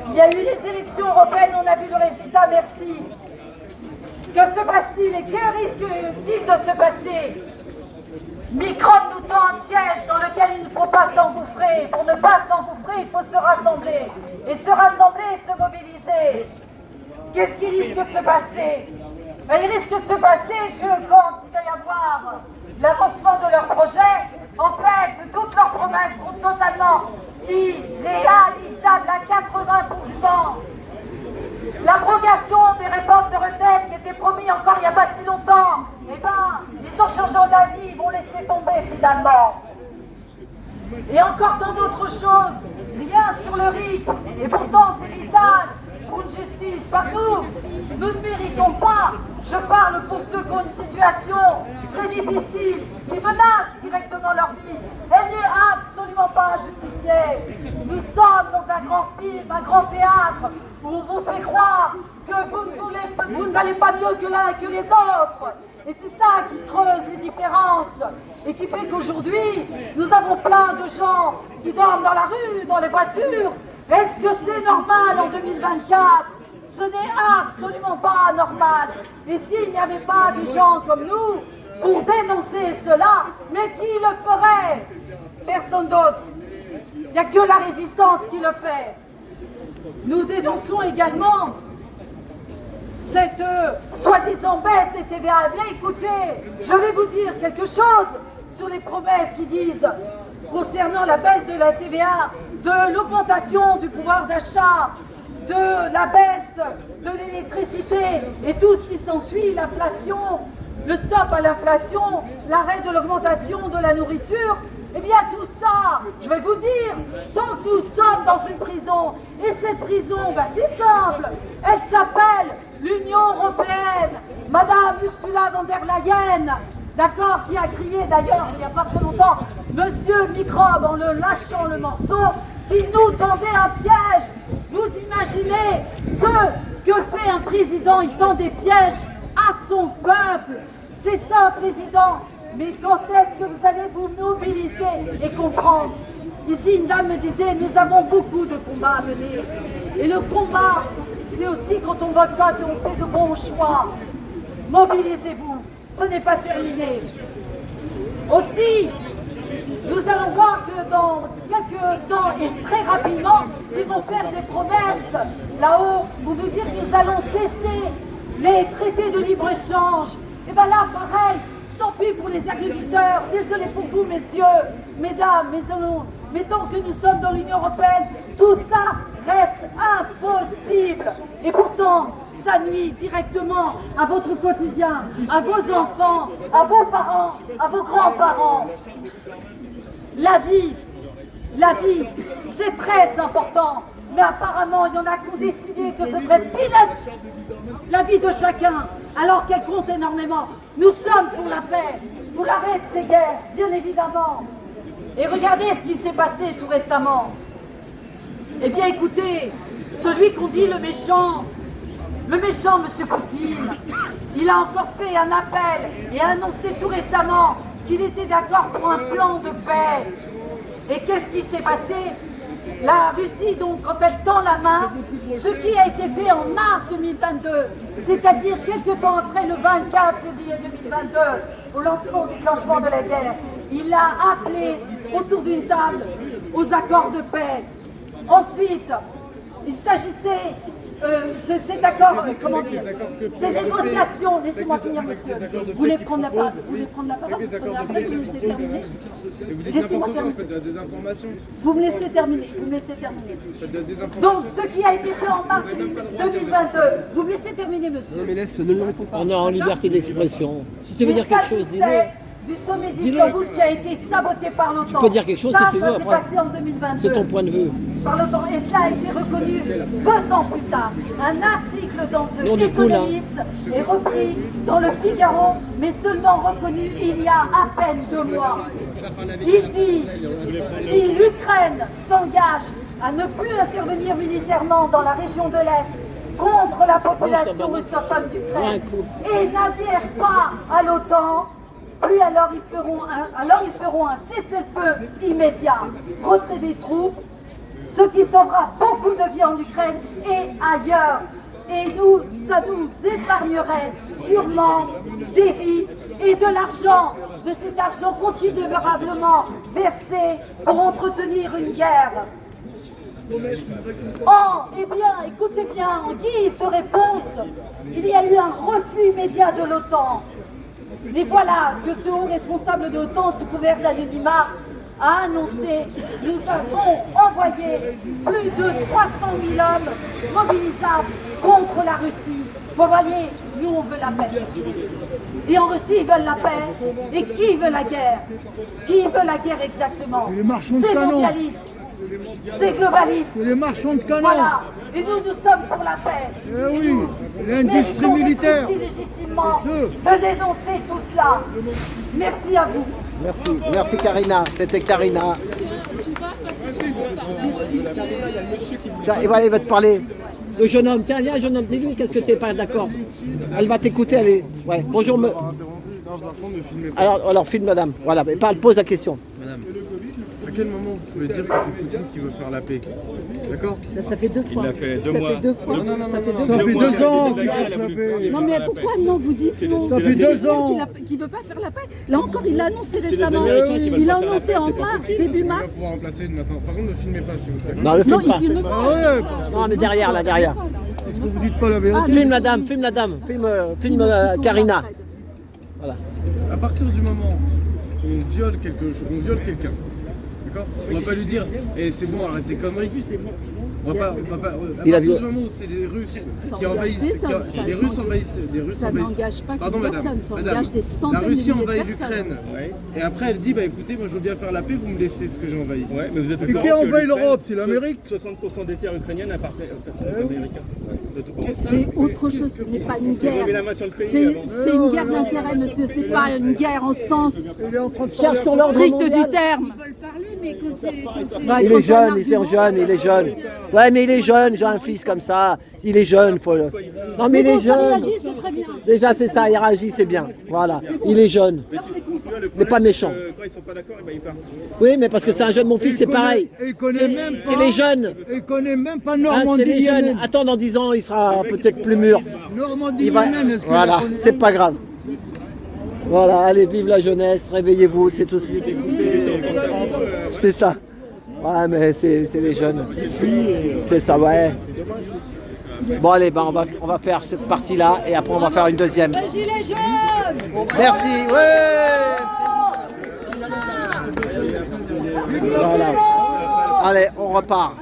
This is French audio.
Il y a eu les élections européennes, on a vu le résultat, merci. Que se passe-t-il et que risque-t-il de se passer? Microbe nous tend un piège dans lequel il ne faut pas s'engouffrer. Pour ne pas s'engouffrer, il faut se rassembler. Et se rassembler et se mobiliser. Qu'est-ce qui risque de se passer? Il risque de se passer que quand il va y avoir l'avancement de leur projet, en fait, toutes leurs promesses sont totalement irréalisables à 80%. L'abrogation des réformes de retraite qui étaient promis encore il n'y a pas si longtemps, eh ben, ils ont changé d'avis, ils vont laisser tomber finalement. Et encore tant d'autres choses, rien sur le rythme, et pourtant c'est vital pour une justice partout. Nous ne méritons pas, je parle pour ceux qui ont une situation très difficile, qui menacent directement leur vie. Elle n'est absolument pas justifiée. Nous sommes dans un grand film, un grand théâtre, où on vous fait croire que vous ne valez pas mieux que l'un que les autres. Et c'est ça qui creuse les différences et qui fait qu'aujourd'hui, nous avons plein de gens qui dorment dans la rue, dans les voitures. Est-ce que c'est normal en 2024? Ce n'est absolument pas normal. Et s'il n'y avait pas des gens comme nous pour dénoncer cela, mais qui le ferait? Personne d'autre. Il n'y a que la résistance qui le fait. Nous dénonçons également cette soi-disant baisse des TVA. Eh bien écoutez, je vais vous dire quelque chose sur les promesses qui disent concernant la baisse de la TVA, de l'augmentation du pouvoir d'achat, de la baisse de l'électricité et tout ce qui s'ensuit, l'inflation, le stop à l'inflation, l'arrêt de l'augmentation de la nourriture. Eh bien tout ça, je vais vous dire, tant que nous sommes dans une prison, et cette prison, c'est simple, elle s'appelle l'Union Européenne. Madame Ursula von der Leyen, d'accord, qui a crié d'ailleurs il n'y a pas très longtemps, Monsieur Microbe, en le lâchant le morceau, qui nous tendait un piège. Vous imaginez ce que fait un président, il tend des pièges à son peuple. C'est ça un président. Mais quand est-ce que vous allez vous mobiliser et comprendre? Ici, une dame me disait, nous avons beaucoup de combats à mener. Et le combat, c'est aussi quand on boycotte et on fait de bons choix. Mobilisez-vous, ce n'est pas terminé. Aussi, nous allons voir que dans quelques temps et très rapidement, ils vont faire des promesses là-haut pour nous dire que nous allons cesser les traités de libre-échange. Et bien là, pareil, tant pis pour les agriculteurs, désolé pour vous, messieurs, mesdames, mais tant que nous sommes dans l'Union Européenne, tout ça reste impossible. Et pourtant, ça nuit directement à votre quotidien, à vos enfants, à vos parents, à vos grands-parents. La vie, c'est très important. Mais apparemment, il y en a qui ont décidé que ce serait peanuts, la vie de chacun, alors qu'elle compte énormément. Nous sommes pour la paix, pour l'arrêt de ces guerres, bien évidemment. Et regardez ce qui s'est passé tout récemment. Eh bien, écoutez, celui qu'on dit le méchant, M. Poutine, il a encore fait un appel et a annoncé tout récemment qu'il était d'accord pour un plan de paix. Et qu'est-ce qui s'est passé? La Russie, donc, quand elle tend la main, ce qui a été fait en mars 2022, c'est-à-dire quelques temps après le 24 février 2022, au lancement, au déclenchement de la guerre, il a appelé autour d'une table aux accords de paix. Ensuite, il s'agissait, cet accord, comment dire, ces négociations, laissez-moi finir, monsieur, vous voulez prendre la parole, vous me laissez terminer. Laissez-moi terminer. Vous me laissez terminer, Donc, ce qui a été fait en mars 2022, vous me laissez terminer, monsieur. Non, mais laisse-le, ne le réponds pas. On est en liberté d'expression. Si tu veux dire quelque chose, dis-le. Du sommet d'Istanbul qui a été saboté par l'OTAN. Tu peux dire quelque chose si tu veux. Ça s'est passé en 2022. C'est ton point de vue. Par l'OTAN. Et cela a été reconnu 2 ans plus tard. Un article dans The Economist est repris dans le Figaro, mais seulement reconnu il y a à peine 2 mois. Il dit, si l'Ukraine s'engage à ne plus intervenir militairement dans la région de l'Est contre la population russophone d'Ukraine et n'adhère pas à l'OTAN, puis alors ils feront un cessez-le-feu immédiat, retrait des troupes, ce qui sauvera beaucoup de vies en Ukraine et ailleurs. Et nous, ça nous épargnerait sûrement des vies et de l'argent, de cet argent considérablement versé pour entretenir une guerre. Oh, eh bien, écoutez bien, en guise de réponse, il y a eu un refus immédiat de l'OTAN. Et voilà que ce haut responsable de l'OTAN, sous couvert d'anonymat, a annoncé « Nous avons envoyé plus de 300 000 hommes mobilisables contre la Russie. » Vous voyez, nous on veut la paix. Et en Russie, ils veulent la paix. Et qui veut la guerre? Qui veut la guerre exactement? C'est mondialiste. C'est globaliste. C'est les marchands de canons. Voilà. Et nous, nous sommes pour la paix. Eh oui, l'industrie militaire. Merci légitimement de dénoncer tout cela. Merci à vous. Merci, merci Karina. C'était Karina. Tiens, et voilà, il va te parler. Le jeune homme, tiens, viens, jeune homme, dis-lui, qu'est-ce que tu n'es pas d'accord? Elle va t'écouter, allez. Ouais, bonjour. Alors, filme madame. Voilà, mais parle, pose la question. Madame, à quel moment vous pouvez dire que c'est Poutine qui veut faire la paix? D'accord? Ça fait 2 fois. Il a fait 2 ça mois. fait 2 fois. Non, ça fait 2 Ça fois. fait 2 ans qu'il cherche la paix. Non mais pourquoi non vous dites non? Ça fait 2 ans. Qu'il ne veut pas faire la paix. Là encore il l'a annoncé les récemment. Américains qui veulent Il pas a faire la annoncé paix, en c'est pas mars, possible. début On va mars. pouvoir remplacer une maintenant. Par contre, ne filmez pas s'il vous plaît. Non, le Non, filme il pas. filme pas. Ah ouais, Non, mais derrière, là, derrière. vous dites pas la vérité. Filme la dame, filme la dame. Filme Karina. Voilà. À partir du moment où on viole quelque chose, on viole quelqu'un, d'accord? On va pas lui dire, eh c'est bon, arrête tes conneries. On va pas. À Il a partir vu- du moment où c'est les Russes Ça qui engage envahissent, des hommes, ça les Russes envahissent, Ça n'engage pas Pardon, qu'une madame. personne, ça Madame, engage des centaines la de Russie milliers de envahit personnes. l'Ukraine. Et après, elle dit, bah écoutez, moi je veux bien faire la paix, vous me laissez ce que j'ai envahi. Ouais, mais vous êtes au Et courant qui que envahit l'Ukraine, l'Europe? C'est l'Amérique. 60% des terres ukrainiennes appartiennent aux Américains. Vous êtes au courant? C'est autre chose, ce n'est pas une guerre. Lever la main sur le pays C'est avant. une guerre d'intérêt, monsieur. C'est pas une guerre au sens Il est en train de Cherche sur l'ordre strict mondial. du terme. Bah, Il quand est jeune, on il est argumente, jeune, il est jeune. Ouais, mais il est jeune, j'ai un fils comme ça. Il est jeune, faut le... Non, mais il bon, est ça jeune. réagit, c'est très bien. Déjà, c'est ça, il réagit, c'est bien. Voilà, il est jeune. Tu vois, le Mais problème, pas c'est méchant. que Quand ils sont pas d'accord, eh ben, ils partent. Oui, mais parce que c'est un jeune, mon fils, c'est pareil. Il connaît C'est même pas. c'est les jeunes. Il connaît même pas Hein, Normandie. c'est les jeunes. Yémen. Attends, dans 10 ans, il sera peut-être plus mûr. Normandie, Il va... Yémen, est-ce qu'il Voilà, la connaît? c'est pas grave. Voilà, allez, vive la jeunesse, réveillez-vous, c'est tout ce que c'est ça. Ouais, mais c'est les jeunes. C'est ça, ouais. Bon, allez, ben, on va faire cette partie-là et après on va faire une deuxième. Les gilets jaunes. Merci, ouais. Voilà. Allez, on repart.